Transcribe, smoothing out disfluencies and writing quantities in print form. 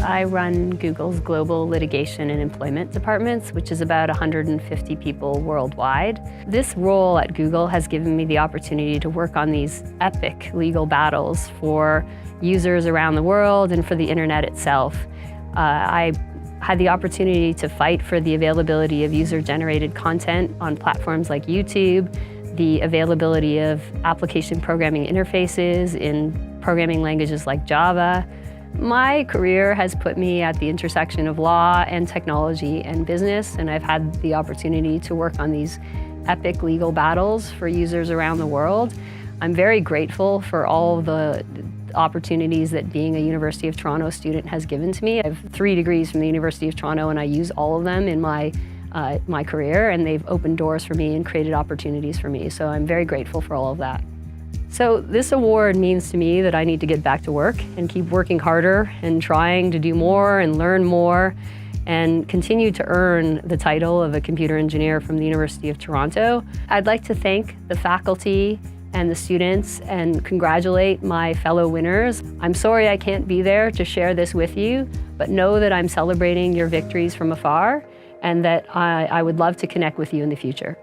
I run Google's Global Litigation and Employment Departments, which is about 150 people worldwide. This role at Google has given me the opportunity to work on these epic legal battles for users around the world and for the internet itself. I had the opportunity to fight for the availability of user-generated content on platforms like YouTube, the availability of application programming interfaces in programming languages like Java. My career has put me at the intersection of law and technology and business, and I've had the opportunity to work on these epic legal battles for users around the world. I'm very grateful for all the opportunities that being a University of Toronto student has given to me. I have 3 degrees from the University of Toronto, and I use all of them in my career, and they've opened doors for me and created opportunities for me. So I'm very grateful for all of that. So this award means to me that I need to get back to work and keep working harder and trying to do more and learn more and continue to earn the title of a computer engineer from the University of Toronto. I'd like to thank the faculty and the students and congratulate my fellow winners. I'm sorry I can't be there to share this with you, but know that I'm celebrating your victories from afar and that I would love to connect with you in the future.